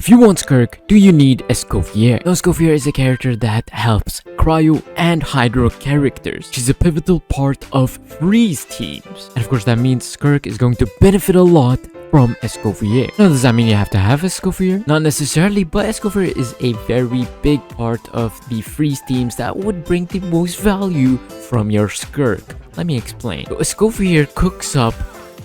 If you want Skirk, do you need Escoffier? Now, Escoffier is a character that helps Cryo and Hydro characters. She's a pivotal part of freeze teams. And of course, that means Skirk is going to benefit a lot from Escoffier. Now, does that mean you have to have Escoffier? Not necessarily, but Escoffier is a very big part of the freeze teams that would bring the most value from your Skirk. Let me explain. So, Escoffier cooks up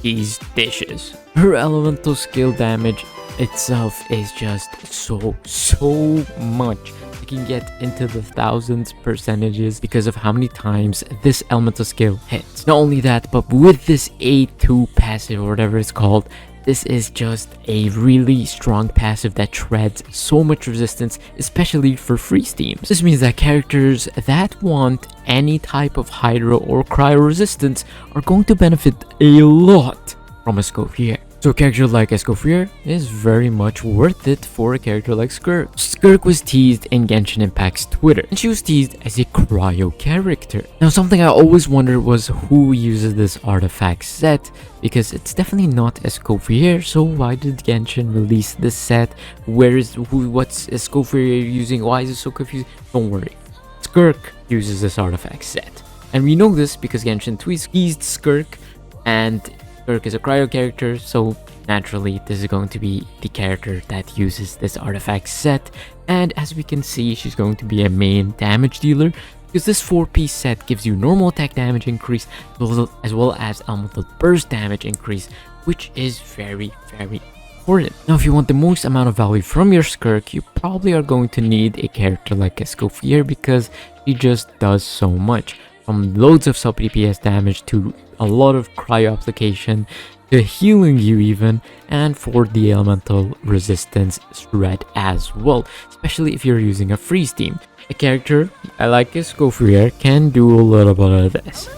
these dishes. Her elemental skill damage itself is just so much. You can get into the thousands percentages because of how many times this elemental skill hits. Not only that, but with this A2 passive or whatever it's called, this is just a really strong passive that shreds so much resistance, especially for freeze teams. This means that characters that want any type of hydro or cryo resistance are going to benefit a lot from Escoffier. So a character like Escoffier is very much worth it for a character like Skirk. Skirk was teased in Genshin Impact's Twitter, and she was teased as a cryo character. Now, something I always wondered was who uses this artifact set, because it's definitely not Escoffier, so why did Genshin release this set? What's Escoffier using? Why is it so confusing? Don't worry, Skirk uses this artifact set. And we know this because Genshin teased Skirk, and Skirk is a cryo character, so naturally this is going to be the character that uses this artifact set. And as we can see, she's going to be a main damage dealer, because this 4-piece set gives you normal attack damage increase as well as elemental burst damage increase, which is very important. Now, if you want the most amount of value from your Skirk, you probably are going to need a character like Escoffier, because she just does so much. From loads of sub DPS damage to a lot of cryo application to healing you even, and for the elemental resistance shred as well, especially if you're using a freeze team. A character like Escoffier can do a little bit of this.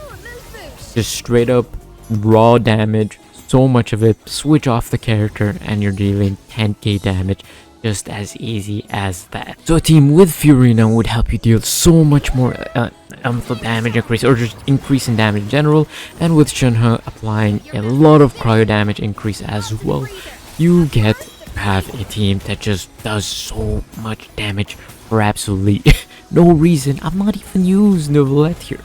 Just straight up raw damage, so much of it, switch off the character and you're dealing 10k damage. Just as easy as that. So a team with Fiorina would help you deal so much more elemental damage increase, or just increase in damage in general, and with Shenhe applying a lot of cryo damage increase as well, you get to have a team that just does so much damage for absolutely no reason. I'm not even using Novelette here.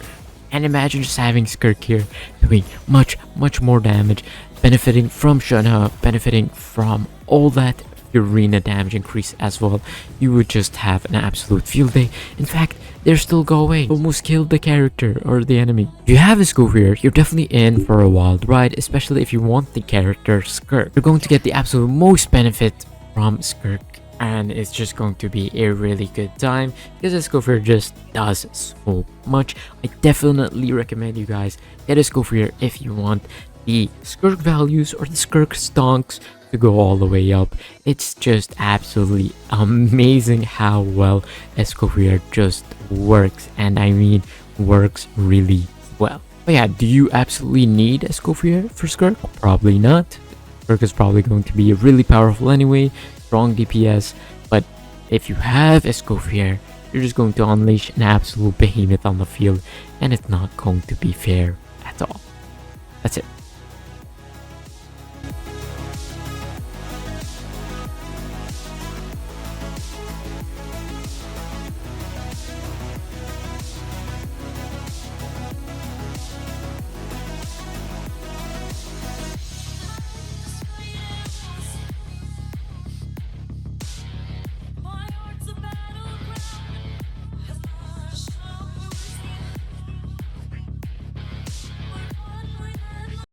And imagine just having Skirk here doing much more damage, benefiting from Shenhe, benefiting from all that arena damage increase as well. You would just have an absolute field day. In fact, they're still going. Almost killed the character or the enemy. If you have a Escoffier, you're definitely in for a wild ride, especially if you want the character Skirk. You're going to get the absolute most benefit from Skirk, and it's just going to be a really good time because Escoffier just does so much. I definitely recommend you guys get Escoffier if you want the Skirk values or the Skirk stonks to go all the way up. It's just absolutely amazing how well Escoffier just works, and I mean works really well. But yeah, do you absolutely need Escoffier for Skirk? Probably not. Skirk is probably going to be really powerful anyway, strong DPS, but if you have Escoffier, you're just going to unleash an absolute behemoth on the field, and it's not going to be fair at all. That's it.